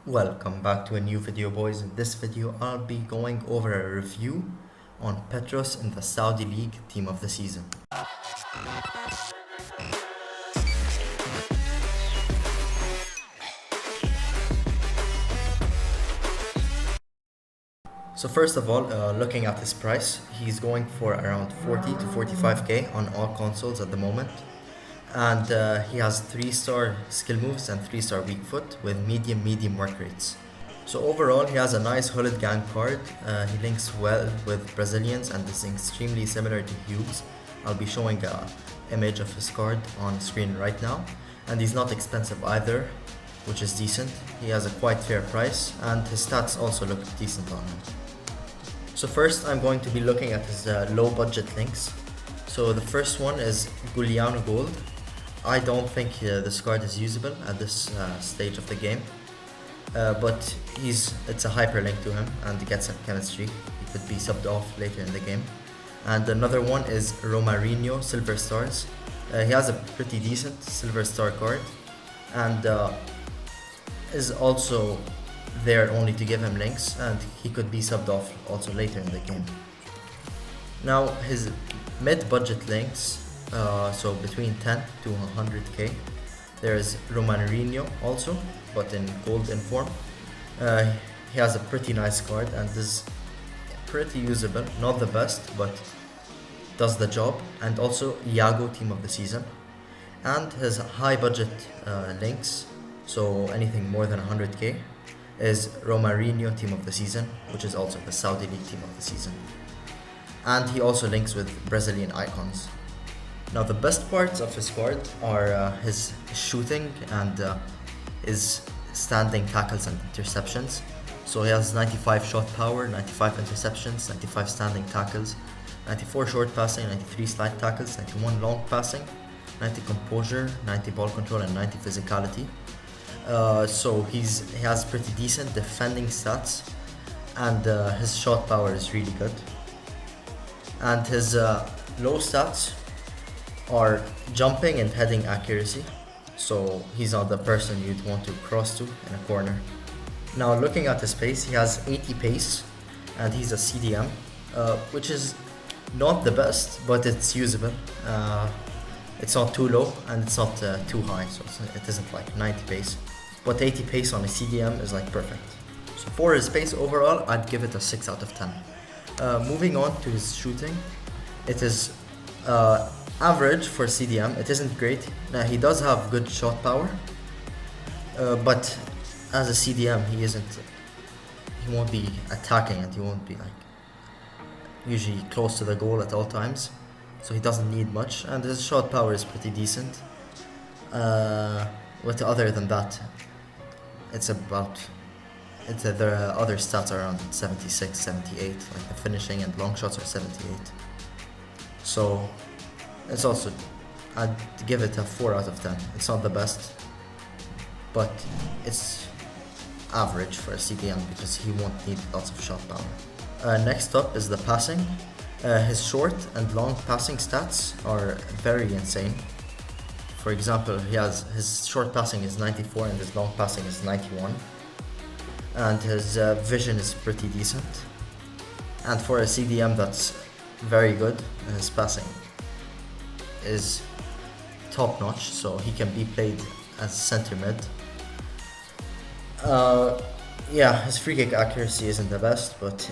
Welcome back to a new video, boys. In this video I'll be going over a review on Petros in the Saudi League Team of the Season. So first of all, looking at his price, he's going for around 40 to 45k on all consoles at the moment. And he has 3-star skill moves and 3-star weak foot with medium work rates. So overall, he has a nice Hullet Gang card. He links well with Brazilians and is extremely similar to Hughes. I'll be showing an image of his card on screen right now. And he's not expensive either, which is decent. He has a quite fair price and his stats also look decent on him. So first I'm going to be looking at his low budget links. So the first one is Giuliano Gold. I don't think this card is usable at this stage of the game, but it's a hyperlink to him and he gets a chemistry. He could be subbed off later in the game. And another one is Romarinho Silver Stars. He has a pretty decent Silver Star card and is also there only to give him links, and he could be subbed off also later in the game. Now his mid-budget links, so between 10 to 100k, there's Romarinho also, but in gold in form. He has a pretty nice card and is pretty usable, not the best, but does the job. And also Iago Team of the Season. And his high budget links, so anything more than 100k, is Romarinho Team of the Season, which is also the Saudi League Team of the Season. And he also links with Brazilian icons. Now the best parts of his card are his shooting and his standing tackles and interceptions. So he has 95 shot power, 95 interceptions, 95 standing tackles, 94 short passing, 93 slide tackles, 91 long passing, 90 composure, 90 ball control and 90 physicality. So he has pretty decent defending stats, and his shot power is really good. And his low stats are jumping and heading accuracy, so he's not the person you'd want to cross to in a corner. Now looking at his pace, he has 80 pace and he's a CDM, which is not the best, but it's usable. It's not too low and it's not too high, so it isn't like 90 pace. But 80 pace on a CDM is like perfect. So for his pace overall, I'd give it a 6 out of 10. Moving on to his shooting, it is average for CDM. It isn't great. Now he does have good shot power, but as a CDM, he won't be attacking and he won't be like usually close to the goal at all times. So he doesn't need much, and his shot power is pretty decent. But other than that, the other stats are around 76, 78, like the finishing and long shots are 78. So it's also, I'd give it a 4 out of 10. It's not the best, but it's average for a CDM because he won't need lots of shot power. Next up is the passing. His short and long passing stats are very insane. For example, his short passing is 94 and his long passing is 91. And his vision is pretty decent. And for a CDM, that's very good. His passing is top notch, so he can be played as center mid. Yeah, his free kick accuracy isn't the best, but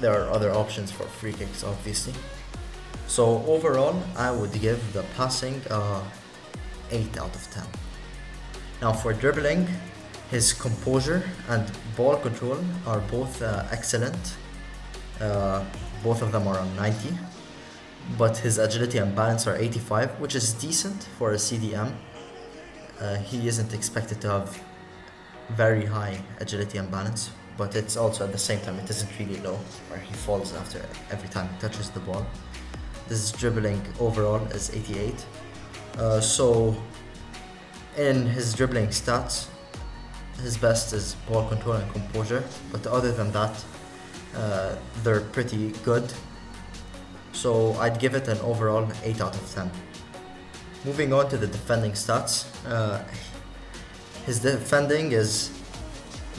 there are other options for free kicks, obviously. So overall, I would give the passing 8 out of 10. Now for dribbling, his composure and ball control are both excellent. Both of them are on 90, but his agility and balance are 85, which is decent for a CDM. He isn't expected to have very high agility and balance, but it's also at the same time it isn't really low, where he falls after every time he touches the ball. His dribbling overall is 88. So in his dribbling stats, his best is ball control and composure, but other than that, they're pretty good. So I'd give it an overall 8 out of 10. Moving on to the defending stats, his defending is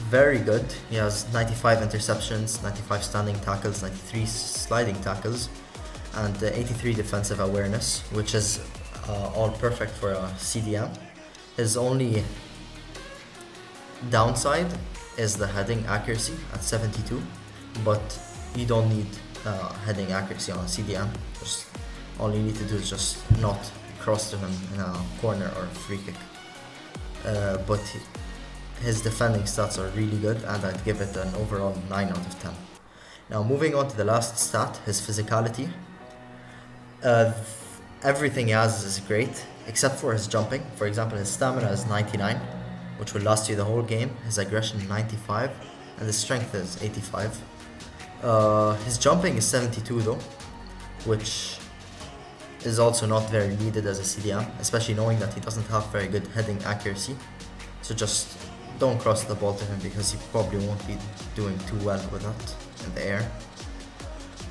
very good. He has 95 interceptions, 95 standing tackles, 93 sliding tackles, and 83 defensive awareness, which is all perfect for a CDM. His only downside is the heading accuracy at 72, but you don't need heading accuracy on a CDM. Just all you need to do is just not cross to him in a corner or a free kick. But his defending stats are really good, and I'd give it an overall 9 out of 10. Now moving on to the last stat, his physicality. Everything he has is great, except for his jumping. For example, his stamina is 99, which will last you the whole game. His aggression 95, and his strength is 85. His jumping is 72 though, which is also not very needed as a CDM, especially knowing that he doesn't have very good heading accuracy. So just don't cross the ball to him, because he probably won't be doing too well with that in the air.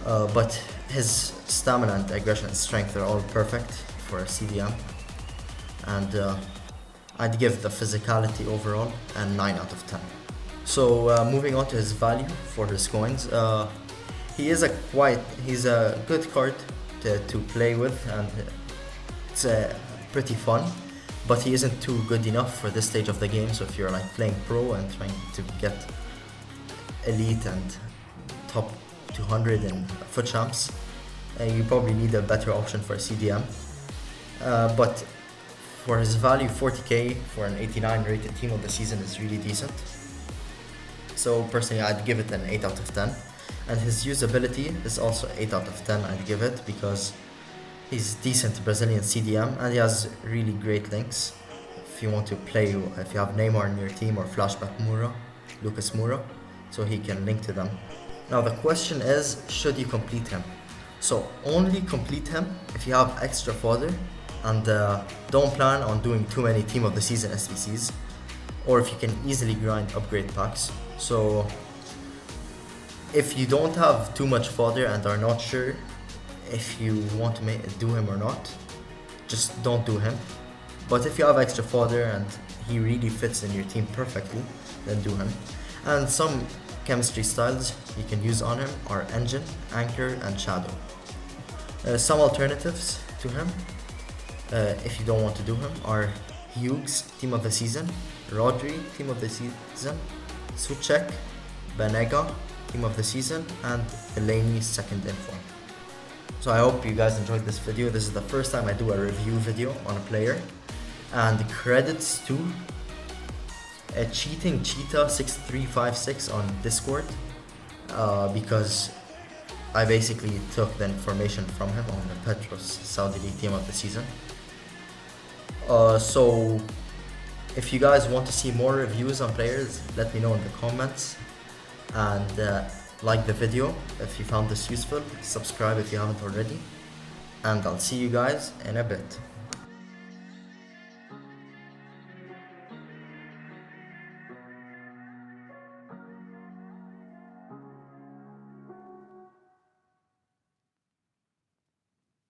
But his stamina and aggression and strength are all perfect for a CDM, and I'd give the physicality overall a 9 out of 10. So moving on to his value for his coins, he's a good card to play with, and it's pretty fun, but he isn't too good enough for this stage of the game. So if you're like playing pro and trying to get elite and top 200 in foot champs, you probably need a better option for a CDM. But for his value, 40k for an 89 rated team of the season is really decent. So personally, I'd give it an 8 out of 10. And his usability is also 8 out of 10, I'd give it, because he's decent Brazilian CDM and he has really great links. If you want to play, if you have Neymar in your team or Flashback Moura, Lucas Moura, so he can link to them. Now the question is, should you complete him? So only complete him if you have extra fodder, and don't plan on doing too many team of the season SBCs, or if you can easily grind upgrade packs. So if you don't have too much fodder and are not sure if you want to do him or not, just don't do him. But if you have extra fodder and he really fits in your team perfectly, then do him. And some chemistry styles you can use on him are Engine, Anchor, and Shadow. Some alternatives to him, if you don't want to do him, are Hughes, Team of the Season, Rodri, Team of the Season, Suchek, Banega, Team of the Season, and Delaney, Second in Form. So I hope you guys enjoyed this video. This is the first time I do a review video on a player, and credits to a Cheating Cheetah 6356 on Discord, because I basically took the information from him on the Petros Saudi League Team of the Season. So if you guys want to see more reviews on players, let me know in the comments, and like the video if you found this useful, subscribe if you haven't already, and I'll see you guys in a bit.